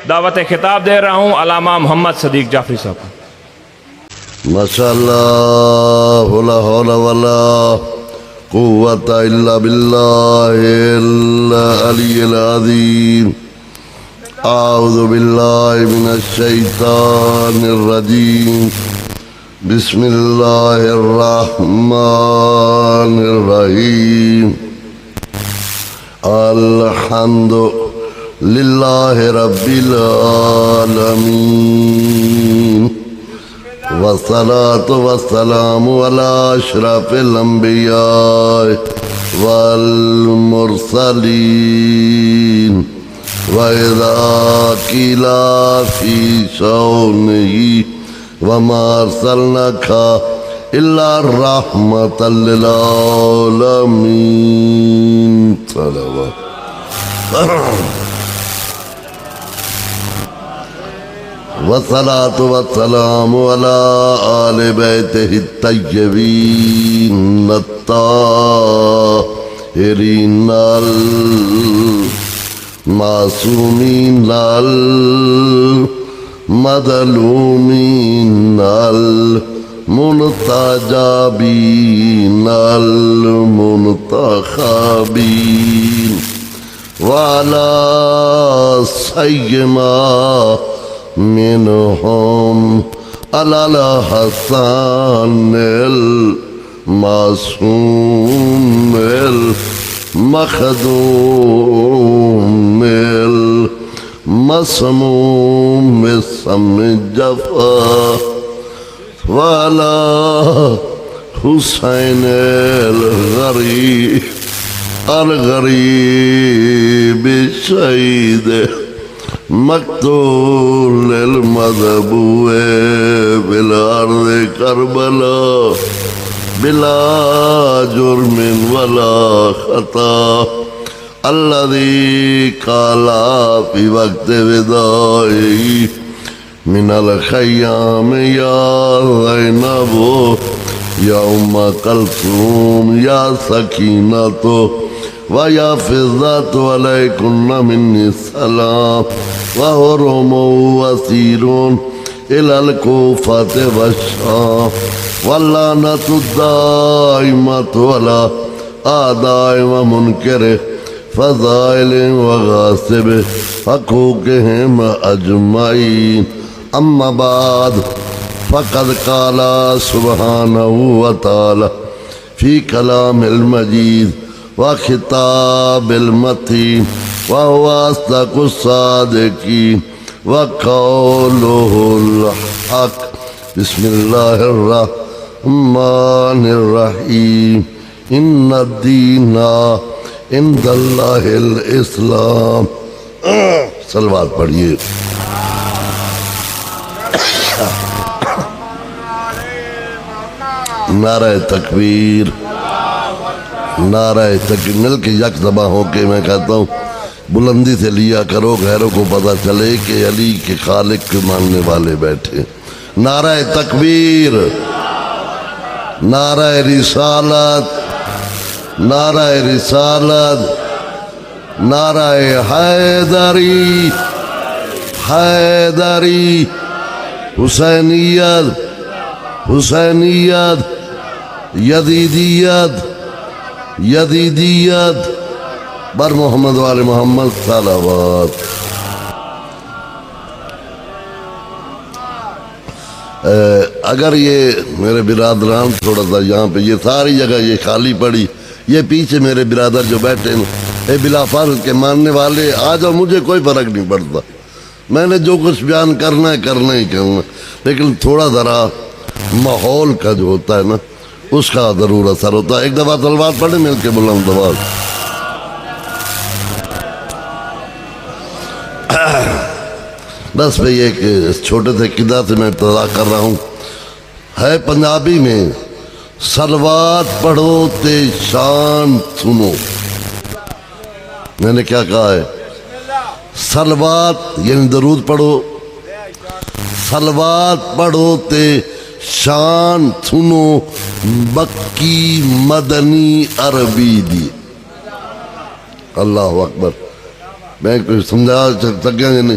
دعوت خطاب دے رہا ہوں علامہ محمد صدیق جعفری صاحب کو۔ ماشاءاللہ لا حول ولا قوة الا باللہ العلی العظیم۔ اعوذ باللہ من الشیطان الرجیم، بسم اللہ الرحمن الرحیم۔ الحمد للہ رب العالمین، والصلاة والسلام على اشرف الانبیاء والمرسلین، وَإِذَا قِيلَ فِي شَأْنِهِ وَمَا أَرْسَلْنَاكَ إِلَّا رَحْمَةً لِلْعَالَمِينَ۔ صلوات والصلاة والسلام على آل بيته الطيبين الطاهرين المعصومين المظلومين المنتجبين المنتخبين، وعلى سيما منهم على الحسن المعصوم المخدوم المسموم السم الجفا، وعلى حسين الغريب الشهيد مقتول المذبوح بالأرض كربلاء بلا جرم ولا خطا، الذي قال في وقت ودائه من الخيام يا زينب يا أم كلثوم يا سكينة ويا فضة عليكن مني السلام، وهرم وسير إلى الكوفة والشام، واللعنة الدائمة على أعداء ومنكر فضائل وغاصب حقوقهم أجمعين. أما بعد، فقد قال سبحانه وتعالى في كلام المجيد وخطاب المتين، وهو أصدق الصادقين وقوله الحق. بسم الله الرحمن الرحيم. إن الدين عند الله الإسلام. صلوات پڑھیے. نعرہ تکبیر، نعرہ تکبیر. مل کے یک زباں ہو کے میں کہتا ہوں بلندی سے لیا کرو، غیروں کو پتہ چلے کہ علی کے خالق کے ماننے والے بیٹھے. نعرہ تکبیر، نعرہ رسالت، نعرہ رسالت، نعرہ حیدری، حیدری، حسینیت، حسینیت، یزیدیت، یزیدیت، بر محمد وآل محمد صلوات. اگر یہ میرے برادران تھوڑا سا یہاں پہ یہ ساری جگہ یہ خالی پڑی، یہ پیچھے میرے برادر جو بیٹھے ہیں اے بلا فرض کے ماننے والے، آ جاؤ، مجھے کوئی فرق نہیں پڑتا. میں نے جو کچھ بیان کرنا ہے کرنا ہی کرنا، لیکن تھوڑا ذرا ماحول کا جو ہوتا ہے نا اس کا ضرور اثر ہوتا ہے. ایک دفعہ صلوات پڑھیں مل کے بلند آواز. بس بھئی ایک چھوٹے سے قصہ سے میں ابتدا کر رہا ہوں. ہے پنجابی میں صلوات پڑھو تے شان سنو. میں نے کیا کہا ہے؟ صلوات یعنی درود پڑھو، صلوات پڑھو تے شان سنو، مکی مدنی عربی دی. اللہ اکبر. میں کچھ سمجھا سکیا نہیں.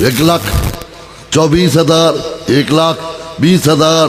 1,24,000 1,20,000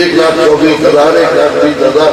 1,24,000 1,20,000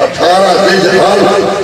18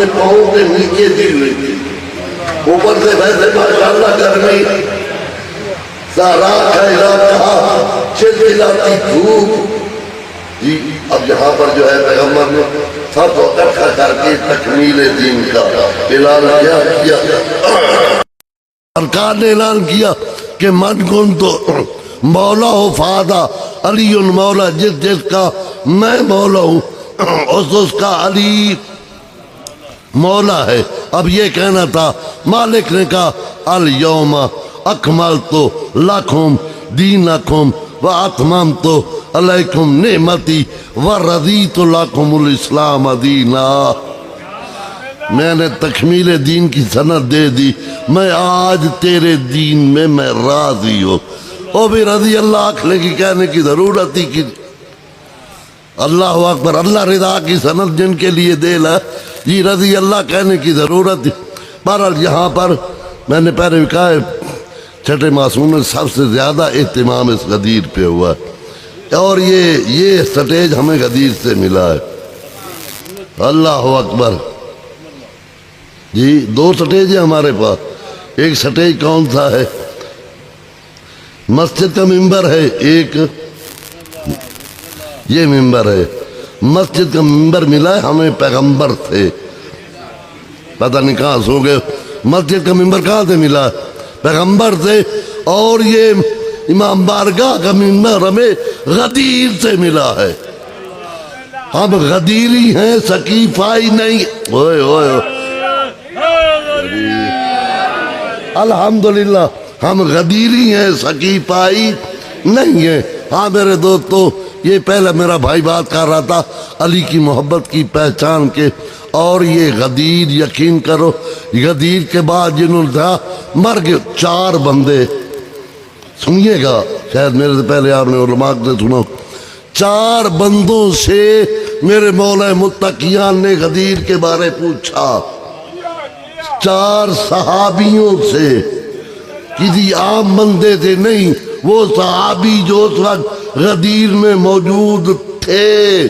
اپنے پاؤں کے نیچے دی ہوئی تھی، اوپر سے ویسے ماشاءاللہ گرمی، سارا کا علاقہ چلچلاتی دھوپ۔ جی اب یہاں پر جو ہے پیغمبر نے سب کو اکٹھا کر کے تکمیل دین کا اعلان کیا، سرکار نے اعلان کیا کہ من کن تو مولا ہو فادا علی مولا، جس جس کا میں مولا ہوں اس کا علی مولا ہے۔ اب یہ کہنا تھا، مالک نے کہا الیوم اکملت لکم دینکم واتممت علیکم نعمتی ورضیت لکم الاسلام دینا۔ میں نے تکمیل دین کی سند دے دی، میں آج تیرے دین میں راضی ہوں۔ وہ بھی رضی اللہ اکھلے کی کہنے کی ضرورت ہی کی، اللہ اکبر، اللہ رضا کی سند جن کے لیے دے لا، یہ رضی اللہ کہنے کی ضرورت ہے۔ بہرحال یہاں پر میں نے پہلے کہا ہے، چھٹے معصوم میں سب سے زیادہ اہتمام اس غدیر پہ ہوا ہے، اور یہ سٹیج ہمیں غدیر سے ملا ہے۔ اللہ اکبر جی، دو سٹیج ہیں ہمارے پاس، ایک سٹیج کون سا ہے؟ مسجد کا ممبر ہے، ایک یہ ممبر ہے۔ مسجد کا ممبر ملا ہے ہمیں پیغمبر سے، پتہ نہیں کہاں سو گئے۔ مسجد کا ممبر کہاں سے ملا؟ پیغمبر سے، اور یہ امام بارگاہ کا ممبر ہمیں غدیر سے ملا ہے۔ ہم غدیری ہیں، سقیفائی نہیں۔ اوئے اوئے الحمدللہ ہم غدیری ہیں، سقیفائی نہیں ہیں۔ ہاں میرے دوستو، یہ پہلے میرا بھائی بات کر رہا تھا علی کی محبت کی پہچان کے، اور یہ غدیر یقین کرو، غدیر کے بعد جنہوں نے تھا مر گئے 4 بندے۔ سنیے گا، شاید میرے سے پہلے آپ نے علماء سے سنا، 4 بندوں سے میرے مولا متقیان نے غدیر کے بارے پوچھا، 4 صحابیوں سے، کسی عام بندے سے نہیں، وہ صحابی جو اس وقت غدیر میں موجود تھے۔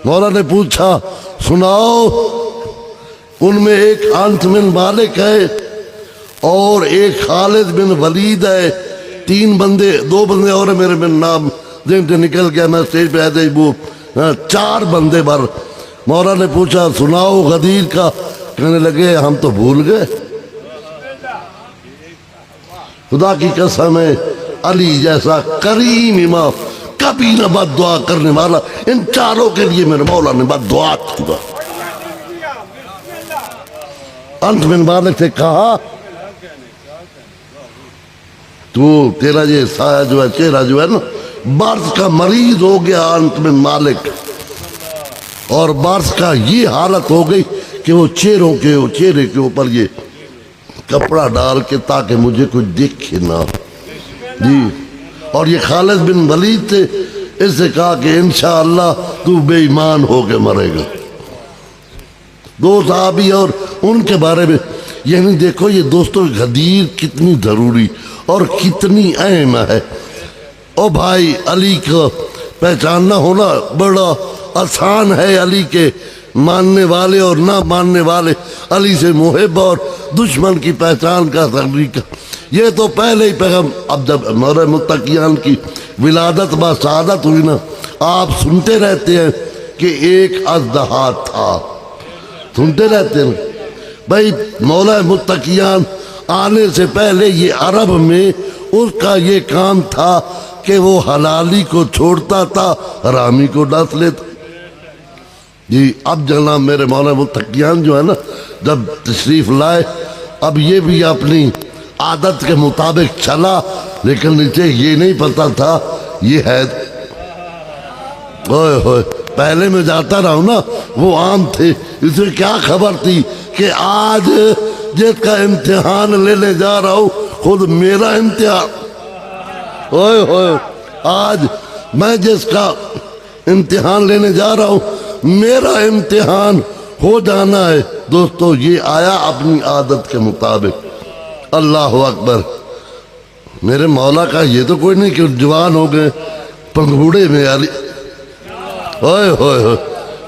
مولا نے پوچھا، سناؤ، ان میں ایک انس بن مالک ہے اور ایک خالد بن ولید ہے، 3 بندے، 2 بندے اور میرے میں نام ذہن سے نکل گیا، میں اسٹیج پہ ایسے ہی وہ 4 بندے بھر۔ مولا نے پوچھا، سناؤ غدیر کا، کہنے لگے ہم تو بھول گئے۔ خدا کی قسم ہے، علی جیسا کریم امام، کبھی نہ بد دعا کرنے والا، ان 4 کے لیے میرے مولا نے بد دعا کی۔ انس بن مالک سے کہا، تو تیرا یہ سایہ جو ہے، چہرہ جو ہے نا، برس کا مریض ہو گیا انس بن مالک، اور برس کا یہ حالت ہو گئی کہ وہ چہرے کے اوپر یہ کپڑا ڈال کے تاکہ مجھے کچھ دکھے نہ۔ جی، اور یہ خالد بن ولید تھے، اس سے کہا کہ انشاءاللہ تو بے ایمان ہو کے مرے گا۔ 2 صحابی اور ان کے بارے میں، یعنی دیکھو یہ دوستو غدیر کتنی ضروری اور کتنی اہم ہے۔ او بھائی، علی کو پہچاننا ہونا بڑا آسان ہے، علی کے ماننے والے اور نہ ماننے والے، علی سے محب اور دشمن کی پہچان کا طریقہ۔ یہ تو پہلے ہی پیغام، اب جب مولا متقیان کی ولادت با سعادت ہوئی نا، آپ سنتے رہتے ہیں کہ ایک اژدہا تھا، سنتے رہتے ہیں بھائی، مولا متقیان آنے سے پہلے یہ عرب میں اس کا یہ کام تھا کہ وہ حلالی کو چھوڑتا تھا، حرامی کو ڈس لیتا۔ جی اب جناب میرے مولا متقیان جو ہے نا، جب تشریف لائے، اب یہ بھی اپنی عادت کے مطابق چلا، لیکن اسے یہ نہیں پتا تھا یہ ہے۔ اوئے ہوئے، پہلے میں جاتا رہا ہوں نا، وہ عام تھے، اسے کیا خبر تھی کہ آج جس کا امتحان لینے جا رہا ہوں خود میرا امتحان، اوئے ہوئے، آج میں جس کا امتحان لینے جا رہا ہوں میرا امتحان ہو جانا ہے۔ دوستو یہ آیا اپنی عادت کے مطابق۔ اللہ اکبر، میرے مولا کا یہ تو کوئی نہیں کہ جوان ہو گئے پنگھوڑے میں علی، اوئے ہوئے ہوئے،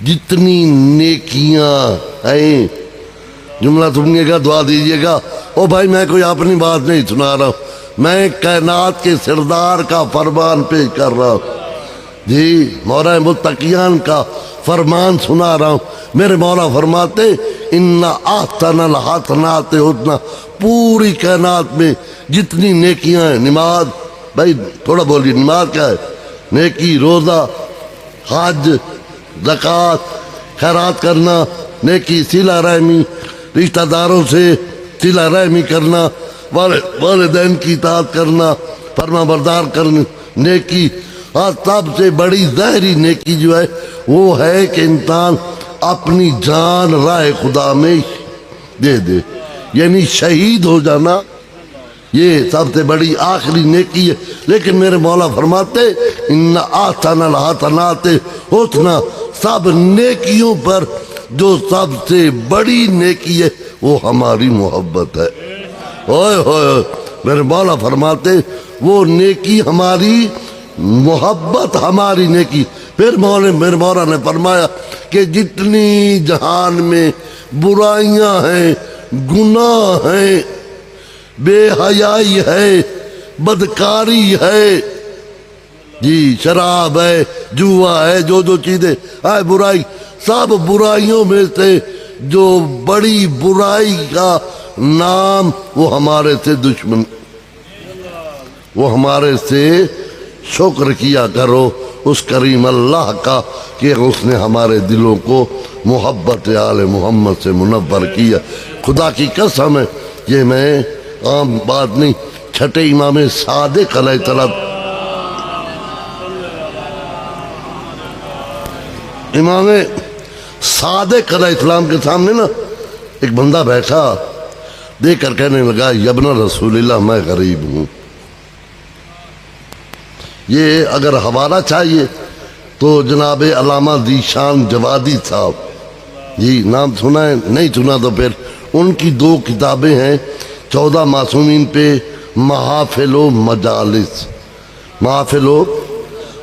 جتنی نیکیاں ہیں، جملہ سنیے گا، دعا دیجیے گا۔ او بھائی میں کوئی اپنی بات نہیں سنا رہا ہوں، میں کائنات کے سردار کا فرمان پیش کر رہا ہوں، جی مولا متقیان کا فرمان سنا رہا ہوں۔ میرے مولا فرماتے ان احسن الحسنات حسنا، پوری کائنات میں جتنی نیکیاں ہیں، نماز، بھائی تھوڑا بولیے، نماز کیا ہے؟ نیکی، روزہ، حج، زکوٰۃ، خیرات کرنا، نیکی، صلہ رحمی، رشتہ داروں سے صلہ رحمی کرنا، والدین کی اطاعت کرنا، فرما بردار کرنا، نیکی۔ اور سب سے بڑی ظاہری نیکی جو ہے وہ ہے کہ انسان اپنی جان راہ خدا میں دے دے، یعنی شہید ہو جانا، یہ سب سے بڑی آخری نیکی ہے۔ لیکن میرے مولا فرماتے ان احسن الحسنات حسنا، سب نیکیوں پر جو سب سے بڑی نیکی ہے وہ ہماری محبت ہے۔ اوئے ہوئے، میرے مولا فرماتے وہ نیکی ہماری محبت، ہماری نیکی۔ پھر میرے مولا نے فرمایا کہ جتنی جہان میں برائیاں ہیں، گناہ ہیں، بے حیائی ہے، بدکاری ہے، جی شراب ہے، جوا ہے، جو چیزیں ہے برائی، سب برائیوں میں سے جو بڑی برائی کا نام وہ ہمارے سے دشمن، وہ ہمارے سے شکر کیا کرو اس کریم اللہ کا کہ اس نے ہمارے دلوں کو محبت آل محمد سے منور کیا۔ خدا کی قسم ہے، یہ میں عام بات نہیں، چھٹے امام صادق علیہ السلام، امام صادق علیہ السلام کے سامنے نا ایک بندہ بیٹھا، دیکھ کر کہنے لگا یا ابن رسول اللہ میں غریب ہوں۔ یہ اگر حوالہ چاہیے تو جناب علامہ ذیشان جوادی صاحب، جی نام سنا ہے؟ نہیں سنا تو پھر ان کی 2 کتابیں ہیں، 14 معصومین پہ محافل و مجالس، محافل و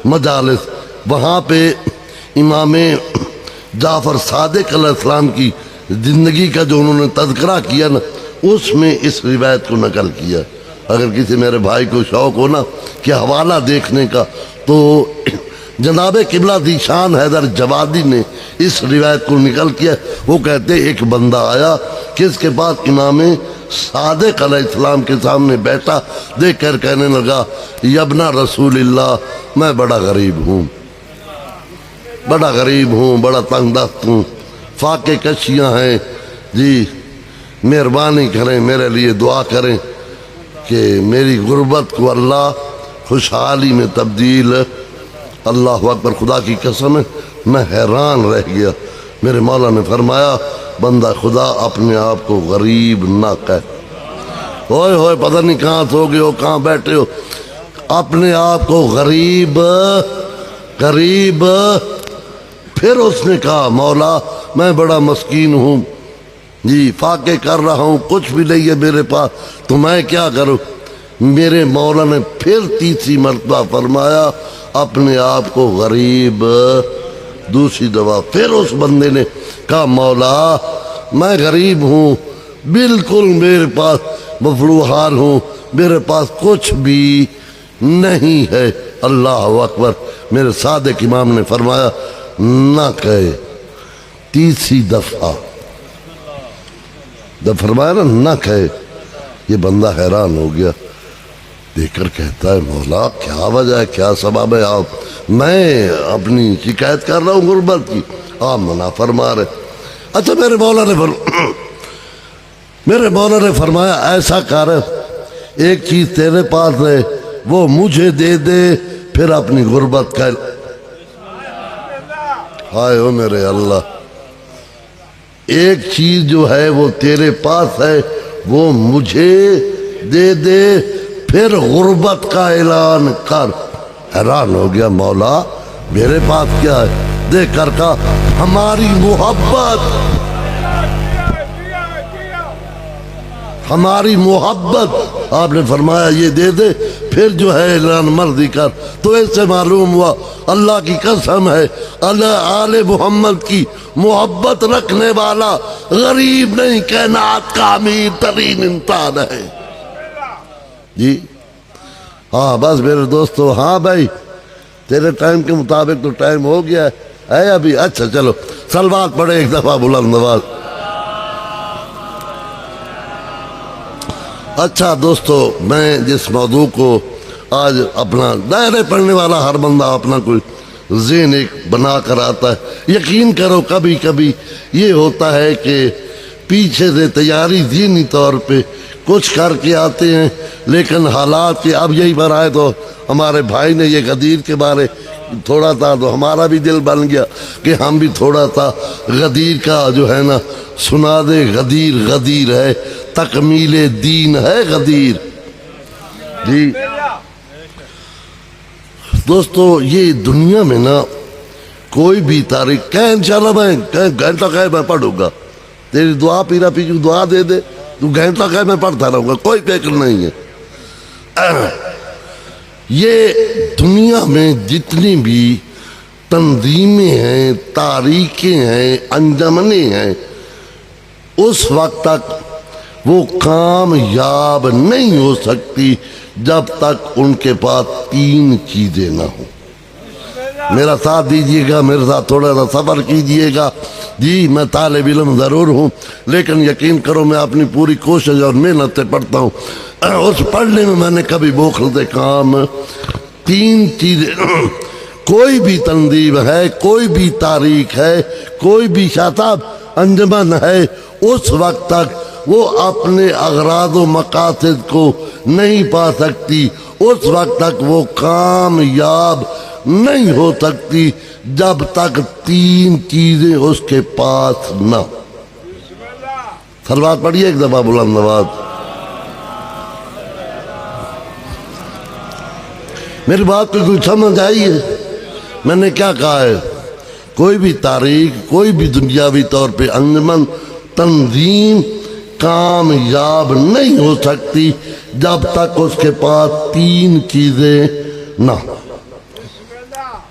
مجالس، وہاں پہ امام جعفر صادق علیہ السلام کی زندگی کا جو انہوں نے تذکرہ کیا نا، اس میں اس روایت کو نقل کیا۔ اگر کسی میرے بھائی کو شوق ہو نا کہ حوالہ دیکھنے کا، تو جناب قبلہ ذیشان حیدر جوادی نے اس روایت کو نقل کیا۔ وہ کہتے ایک بندہ آیا کس کے پاس؟ امام صادق علیہ السلام کے سامنے بیٹھا، دیکھ کر کہنے لگا یا ابن رسول اللہ میں بڑا غریب ہوں، بڑا غریب ہوں، بڑا تنگ دست ہوں، فاقے کشیاں ہیں، جی مہربانی کریں، میرے لیے دعا کریں کہ میری غربت کو اللہ خوشحالی میں تبدیل۔ اللہ اکبر، خدا کی قسم ہے میں حیران رہ گیا۔ میرے مولا نے فرمایا بندہ خدا اپنے آپ کو غریب نہ کہہ، ہوئے ہوئے پتہ نہیں کہاں سو گئے ہو، کہاں بیٹھے ہو، اپنے آپ کو غریب غریب۔ پھر اس نے کہا مولا میں بڑا مسکین ہوں، جی فاقے کر رہا ہوں، کچھ بھی نہیں ہے میرے پاس، تو میں کیا کروں؟ میرے مولا نے پھر 3 مرتبہ فرمایا اپنے آپ کو غریب، دوسری دفعہ۔ پھر اس بندے نے کہا مولا میں غریب ہوں، بالکل میرے پاس مفلوج حال ہوں، میرے پاس کچھ بھی نہیں ہے۔ اللہ اکبر، میرے صادق امام نے فرمایا نہ کہے، 3 دفعہ جب فرمایا نا نہ کہے، یہ بندہ حیران ہو گیا، دیکھ کر کہتا ہے مولا کیا وجہ ہے، کیا سبب ہے؟ آپ میں اپنی شکایت کر رہا ہوں غربت کی، آپ منع فرما رہے۔ اچھا میرے مولا نے فرمایا ایسا کر، ایک چیز تیرے پاس ہے وہ مجھے دے دے، پھر اپنی غربت کا، ہائے او میرے اللہ، ایک چیز جو ہے وہ تیرے پاس ہے وہ مجھے دے دے، پھر غربت کا اعلان کر۔ حیران ہو گیا، مولا میرے پاس کیا ہے؟ دیکھ کر کہا ہماری محبت، ہماری محبت۔ آپ نے فرمایا یہ دے دے، پھر جو ہے اعلان مرضی کر. تو اس سے معلوم ہوا اللہ کی قسم ہے آل محمد کی محبت رکھنے والا غریب نہیں کائنات کا امیر ترین انسان ہے. جی ہاں بس میرے دوستو. ہاں بھائی تیرے ٹائم کے مطابق تو ٹائم ہو گیا ہے ابھی. اچھا چلو صلوات پڑھے ایک دفعہ بلند آواز. اچھا دوستو میں جس موضوع کو آج اپنا دائرے پڑھنے والا ہر بندہ اپنا کوئی ذہن ایک بنا کر آتا ہے. یقین کرو کبھی کبھی یہ ہوتا ہے کہ پیچھے سے تیاری ذہنی طور پہ کچھ کر کے آتے ہیں لیکن حالات کے اب یہی پر آئے تو ہمارے بھائی نے یہ غدیر کے بارے تھوڑا تھا تو ہمارا بھی دل بن گیا کہ ہم بھی تھوڑا سا غدیر کا جو ہے نا سنا دے. غدیر غدیر ہے تکمیل دین ہے غدیر. جی دوستو یہ دنیا میں نا کوئی بھی تاریخ کہ انشاءاللہ میں گھنٹہ کہ میں پڑھوں گا. تیری دعا پیرا پی کی دعا دے دے تو گھنٹہ کہ میں پڑھتا رہوں گا کوئی فکر نہیں ہے. یہ دنیا میں جتنی بھی تنظیمیں ہیں تاریخیں ہیں انجمنیں ہیں اس وقت تک وہ کامیاب نہیں ہو سکتی جب تک ان کے پاس تین چیزیں نہ ہوں. میرا ساتھ دیجئے گا میرے ساتھ تھوڑا سا صبر کیجئے گا. جی میں طالب علم ضرور ہوں لیکن یقین کرو میں اپنی پوری کوشش اور محنت سے پڑھتا ہوں. اس پڑھنے میں نے کبھی بوکھل سے کام تین چیزیں کوئی بھی تنظیم ہے کوئی بھی تاریخ ہے کوئی بھی شاتاب انجمن ہے اس وقت تک وہ اپنے اغراض و مقاصد کو نہیں پا سکتی. اس وقت تک وہ کامیاب نہیں ہو سکتی جب تک تین چیزیں اس کے پاس نہ. صلوات پڑھیے ایک دفعہ بلند آواز. میری بات کو کوئی سمجھ آئی ہے میں نے کیا کہا ہے؟ کوئی بھی تاریخ کوئی بھی دنیاوی طور پہ انجمن تنظیم کامیاب نہیں ہو سکتی جب تک اس کے پاس تین چیزیں نہ.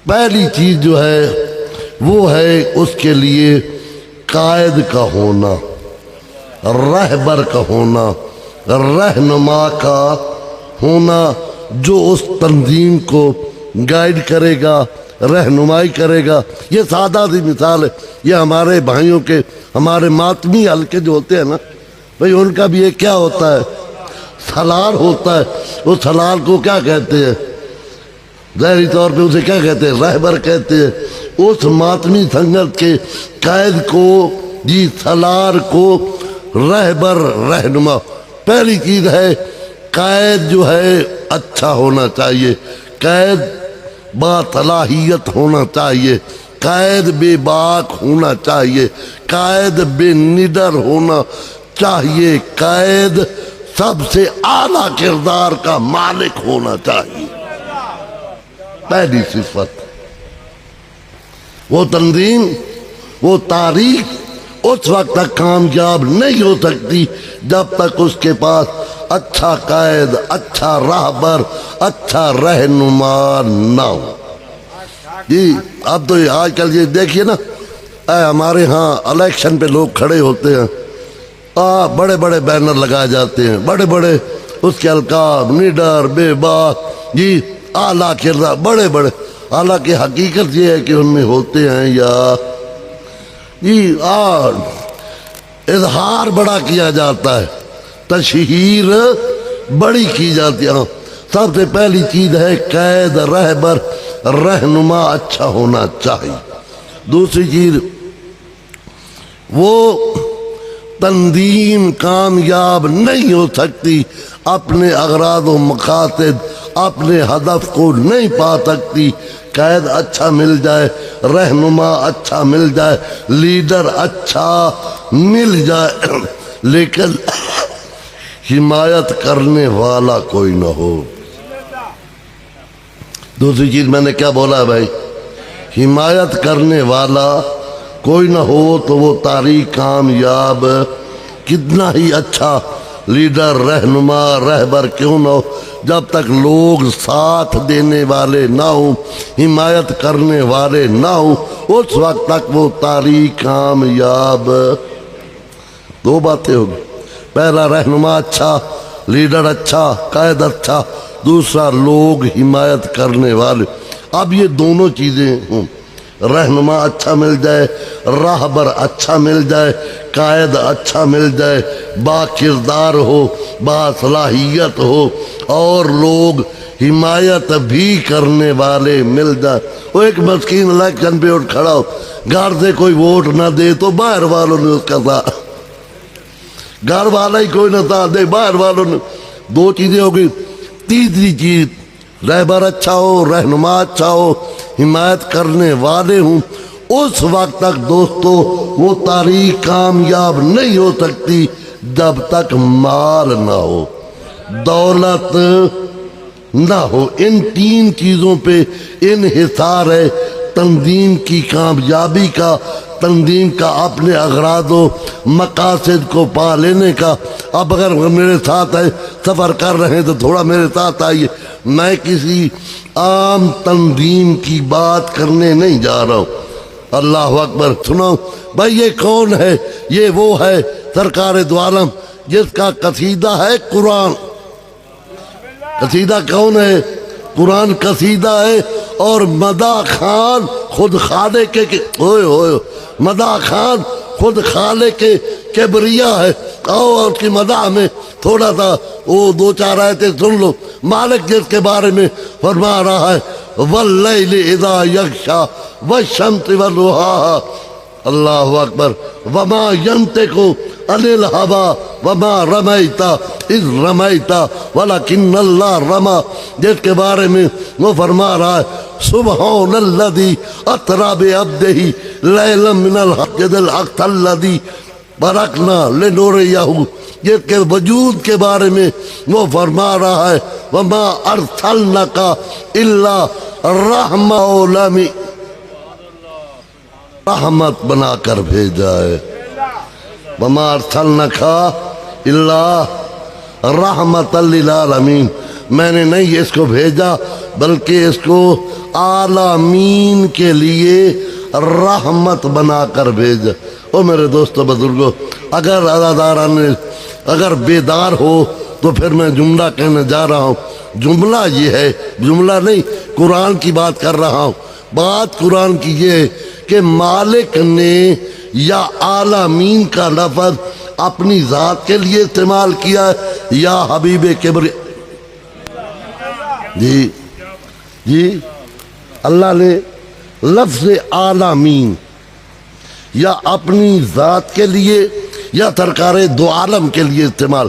پہلی چیز جو ہے وہ ہے اس کے لیے قائد کا ہونا رہبر کا ہونا رہنما کا ہونا جو اس تنظیم کو گائیڈ کرے گا رہنمائی کرے گا. یہ سادہ سی مثال ہے. یہ ہمارے بھائیوں کے ہمارے ماتمی حلقے جو ہوتے ہیں نا بھئی ان کا بھی ایک کیا ہوتا ہے سالار ہوتا ہے. اس سالار کو کیا کہتے ہیں ظاہری طور پہ اسے کیا کہتے ہیں رہبر کہتے ہیں. اس ماتمی سنگت کے قائد کو جی سالار کو رہبر رہنما. پہلی چیز ہے قائد جو ہے اچھا ہونا چاہیے قائد با صلاحیت ہونا چاہیے قائد بے باک ہونا چاہیے قائد بے نڈر ہونا چاہیے قائد سب سے اعلیٰ کردار کا مالک ہونا چاہیے. پہلی صفت. وہ تنظیم وہ تاریخ اس وقت تک کامیاب نہیں ہو سکتی جب تک اس کے پاس اچھا قائد اچھا راہبر اچھا رہنما نہ ہو. جی اب تو آج کل یہ دیکھیے نا ہمارے ہاں الیکشن پہ لوگ کھڑے ہوتے ہیں بڑے بڑے بینر لگائے جاتے ہیں بڑے بڑے اس کے القاب نڈر بے باک جی اعلیٰ کردار بڑے بڑے. حالانکہ حقیقت یہ ہے کہ ان میں ہوتے ہیں یا جی اظہار بڑا کیا جاتا ہے تشہیر بڑی کی جاتی ہے. سب سے پہلی چیز ہے قائد رہبر رہنما اچھا ہونا چاہیے. دوسری چیز وہ تنظیم کامیاب نہیں ہو سکتی اپنے اغراض و مقاصد اپنے ہدف کو نہیں پا سکتی. قائد اچھا مل جائے رہنما اچھا مل جائے لیڈر اچھا مل جائے لیکن حمایت کرنے والا کوئی نہ ہو. دوسری چیز میں نے کیا بولا بھائی حمایت کرنے والا کوئی نہ ہو تو وہ تاریخ کامیاب کتنا ہی اچھا لیڈر رہنما رہبر کیوں نہ ہو، جب تک لوگ ساتھ دینے والے نہ ہوں، حمایت کرنے والے نہ ہوں، اس وقت تک وہ تاریخ کامیاب۔ دو باتیں ہوگی، پہلا رہنما اچھا، لیڈر اچھا، قائد اچھا، دوسرا لوگ حمایت کرنے والے۔ اب یہ دونوں چیزیں ہوں، رہنما اچھا مل جائے، راہبر اچھا مل جائے، قائد اچھا مل جائے، با کردار ہو، با صلاحیت ہو، اور لوگ حمایت بھی کرنے والے مل جائے۔ وہ ایک مسکین الیکشن پہ اٹھ کھڑا ہو، گھر سے کوئی ووٹ نہ دے تو باہر والوں نے اس کا ساتھ، گھر والا ہی کوئی نہ ساتھ دے، باہر والوں نے۔ دو چیزیں ہو گئی۔ تیسری چیز، رہبر اچھا ہو، رہنما اچھا ہو، حمایت کرنے والے ہوں، اس وقت تک دوستو وہ تاریخ کامیاب نہیں ہو سکتی جب تک مال نہ ہو، دولت نہ ہو۔ ان تین چیزوں پہ انحصار ہے تنظیم کی کامیابی کا، تنظیم کا اپنے اغراض و مقاصد کو پا لینے کا۔ اب اگر میرے ساتھ ہے، سفر کر رہے ہیں تو تھوڑا میرے ساتھ آئیے، میں کسی عام تنظیم کی بات کرنے نہیں جا رہا ہوں۔ اللہ اکبر، سنو بھائی، یہ کون ہے؟ یہ وہ ہے سرکار دو عالم جس کا قصیدہ ہے قرآن۔ قصیدہ کون ہے؟ قرآن قصیدہ ہے، اور مداح خان خود خالق کے ہوئے ہوئے مداح خان خود خالق کے کبریا ہے۔ اور اس کی مداح میں تھوڑا سا وہ دو چار آیتیں سن لو۔ مالک جس کے بارے میں فرما رہا ہے واللیل اذا یغشا والشمس وضحاہا، اللہ اکبر، وما ینطق عن الہوی وما رمیت اذ رمیت ولکن اللہ رمی، جس کے بارے میں وہ فرما رہا ہے سبحان الذی اسری بعبدہ لیلا من المسجد الاقصی الذی بارکنا لنریہ، جس کے وجود کے بارے میں وہ فرما رہا ہے وما ارسلناک الا رحمۃ للعالمین، رحمت بنا کر بھیجا ہے۔ وما ارسلناک الا رحمۃ للعالمین، میں نے نہیں اس کو بھیجا بلکہ اس کو عالمین کے لیے رحمت بنا کر بھیجا۔ او میرے دوستو بزرگو، اگر عزاداران اگر بیدار ہو تو پھر میں جملہ کہنے جا رہا ہوں۔ جملہ یہ ہے، جملہ نہیں، قرآن کی بات کر رہا ہوں۔ بات قرآن کی یہ ہے کہ مالک نے یا عالمین کا لفظ اپنی ذات کے لیے استعمال کیا ہے یا حبیب کبر، جی اللہ نے لفظ عالمین یا اپنی ذات کے لیے یا سرکار دو عالم کے لیے استعمال۔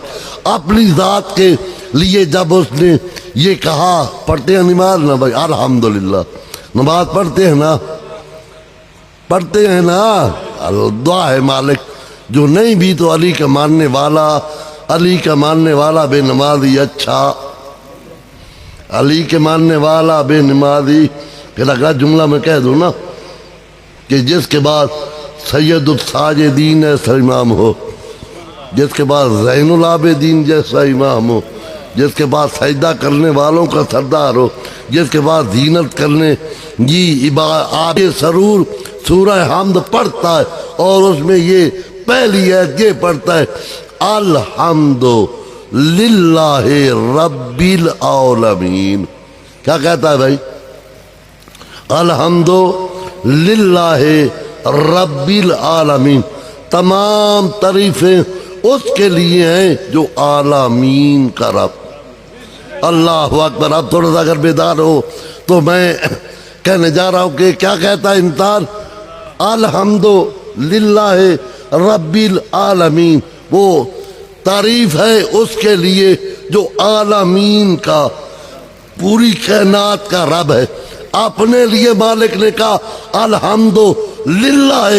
اپنی ذات کے لیے جب اس نے یہ کہا، پڑھتے ہیں نماز نا بھائی، الحمدللہ نماز پڑھتے ہیں نا، پڑھتے ہیں نا، دعا ہے مالک جو نہیں بھی تو علی کا ماننے والا، علی کا ماننے والا بے نمازی اچھا، علی کے ماننے والا بے نمازی۔ پھر اگلا جملہ میں کہہ دوں نا کہ جس کے بعد سید الساجدین ایسا امام ہو، جس کے بعد زین العابدین جیسا امام ہو، جس کے بعد سجدہ کرنے والوں کا سردار ہو، جس کے بعد زینت کرنے آپ سرور سورہ حمد پڑھتا ہے، اور اس میں یہ پہلی آیت یہ پڑھتا ہے الحمد للہ رب العالمین۔ کیا کہتا ہے بھائی؟ الحمد للہ رب العالمین، تمام تعریفیں اس کے لیے ہیں جو عالمین کا رب۔ اللہ اکبر۔ اب تھوڑا سا اگر بیدار ہو تو میں کہنے جا رہا ہوں کہ کیا کہتا ہے انسان؟ الحمد للہ رب العالمین، وہ تعریف ہے اس کے لیے جو عالمین کا، پوری کائنات کا رب ہے۔ اپنے لیے مالک نے کہا الحمد للہ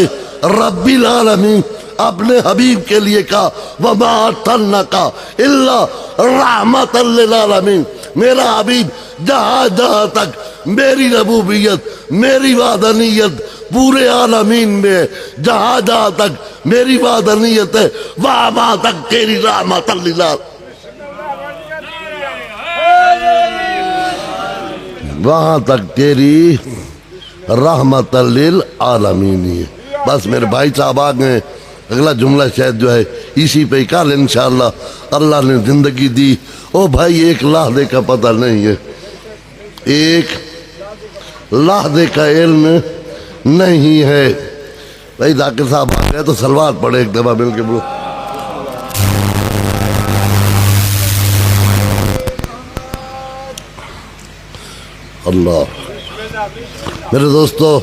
رب العالمین، اپنے حبیب کے لیے کہا وما ارسلناک الا رحمۃ للعالمین، میرا حبیب جہاں جہاں تک میری ربوبیت، میری وحدانیت پورے عالمین میں ہے، جہاں جہاں تک میری وحدانیت ہے، وہاں تک تیری رحمت اللہ، وہاں تک تیری رحمت للعالمین ہے۔ بس میرے بھائی صاحب آ گئے، اگلا جملہ شاید جو ہے اسی پہ کل انشاءاللہ اللہ نے زندگی دی۔ او بھائی ایک لحظے کا پتہ نہیں ہے، ایک لحظے کا علم نہیں ہے۔ بھائی ذاکر صاحب آ گئے تو سلوات پڑھے ایک دفعہ مل کے بولو۔ اللہ، میرے دوستو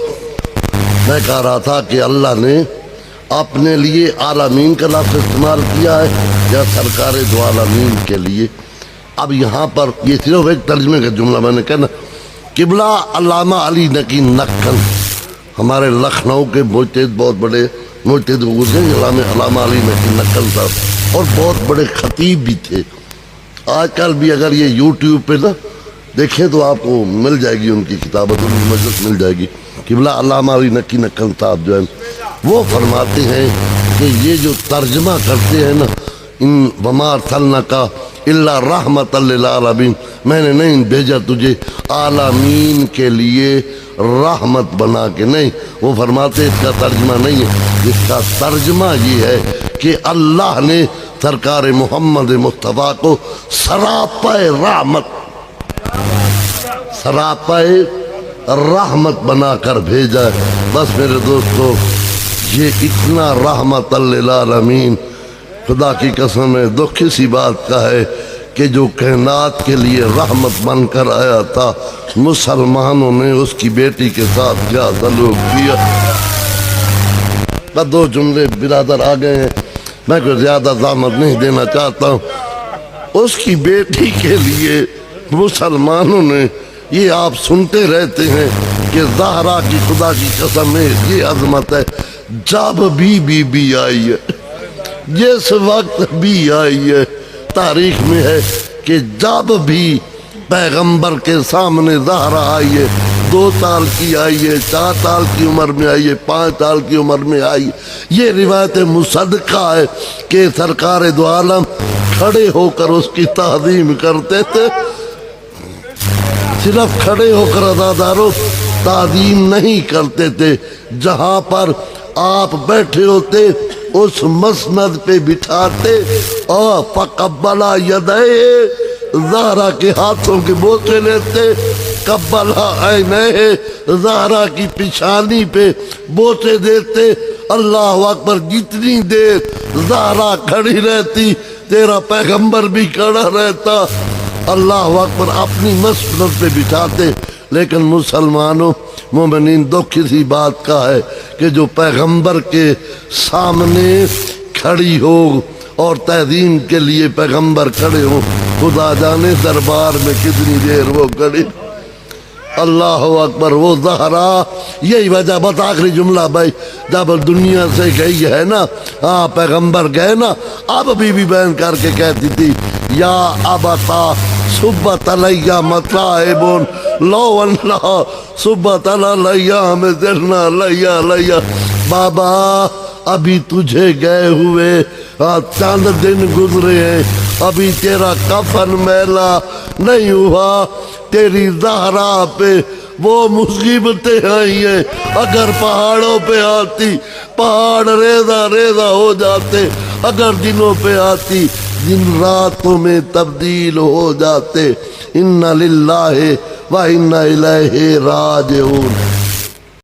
میں کہہ رہا تھا کہ اللہ نے اپنے لیے عالمین کا لفظ استعمال کیا ہے یا سرکار دو عالمین کے لیے؟ اب یہاں پر یہ صرف ایک ترجمے کا جملہ میں نے کہنا، قبلہ علامہ علی نقی نقل، ہمارے لکھنؤ کے مجتہد بہت بڑے مجتہد گزرے علامہ علی نقی نقل صاحب، اور بہت بڑے خطیب بھی تھے۔ آج کل بھی اگر یہ یوٹیوب پہ نا دیکھیں تو آپ کو مل جائے گی ان کی کتابت، ان کی مجلس مل جائے گی۔ قبلہ علامہ علی نقی نقل صاحب جو ہے وہ فرماتے ہیں کہ یہ جو ترجمہ کرتے ہیں نا، ان وما ارسلناک الا رحمۃ للعالمین، میں نے نہیں بھیجا تجھے عالمین کے لیے رحمت بنا کے، نہیں، وہ فرماتے اس کا ترجمہ نہیں ہے، اس کا ترجمہ یہ ہے کہ اللہ نے سرکار محمد مصطفیٰ کو سراپا رحمت، سراپا رحمت بنا کر بھیجا ہے۔ بس میرے دوستو یہ اتنا رحمت للعالمین، خدا کی قسم ہے دکھ اسی بات کا ہے کہ جو کائنات کے لیے رحمت بن کر آیا تھا، مسلمانوں نے اس کی بیٹی کے ساتھ کیا سلوک کیا۔ بس دو جملے برادر آ گئے ہیں، میں کوئی زیادہ زحمت نہیں دینا چاہتا ہوں۔ اس کی بیٹی کے لیے مسلمانوں نے، یہ آپ سنتے رہتے ہیں کہ زہرا کی خدا کی قسم ہے یہ عظمت ہے، جب بھی بی بی آئی ہے، جس وقت بھی آئی ہے، تاریخ میں ہے کہ جب بھی پیغمبر کے سامنے زہرا آئی ہے، 2 سال کی آئی ہے، 4 سال کی عمر میں آئی ہے، 5 سال کی عمر میں آئی ہے، یہ روایت مصدقہ ہے کہ سرکار دو عالم کھڑے ہو کر اس کی تعظیم کرتے تھے۔ صرف کھڑے ہو کر عزاداروں تعظیم نہیں کرتے تھے، جہاں پر آپ بیٹھے ہوتے اس مسند پہ بٹھاتے اور فقبلا یدے، زہرا کے ہاتھوں کے بوسے لیتے، قبلا عینیہ، زہرا کی پیشانی پہ بوسے دیتے۔ اللہ اکبر، جتنی دیر زہرا کھڑی رہتی تیرا پیغمبر بھی کھڑا رہتا۔ اللہ اکبر، اپنی مسند پہ بٹھاتے۔ لیکن مسلمانوں، مومنین، دکھ اسی بات کا ہے کہ جو پیغمبر کے سامنے کھڑی ہو اور تعظیم کے لیے پیغمبر کھڑے ہو، خدا جانے دربار میں کتنی دیر وہ کھڑی۔ اللہ اکبر، وہ زہرا، یہی وجہ، بس آخری جملہ بھائی، جب دنیا سے گئی ہے نا، ہاں پیغمبر گئے نا، اب بی بی بہن کر کے کہتی تھی یا ابتا صبت علیہ مصائب لو اللہ صبت علیہ میں ذرنا علیہ، بابا ابھی تجھے گئے ہوئے چند دن گزرے ہیں، ابھی تیرا کفن میلا نہیں ہوا، تیری زہرا پہ وہ مصیبتیں آئی ہیں، اگر پہاڑوں پہ آتی پہاڑ ریزہ ریزہ ہو جاتے، اگر دنوں پہ آتی دن راتوں میں تبدیل ہو جاتے۔ اِنَّ لِلَّهِ وَإِنَّ إِلَيْهِ رَاجِعُونَ۔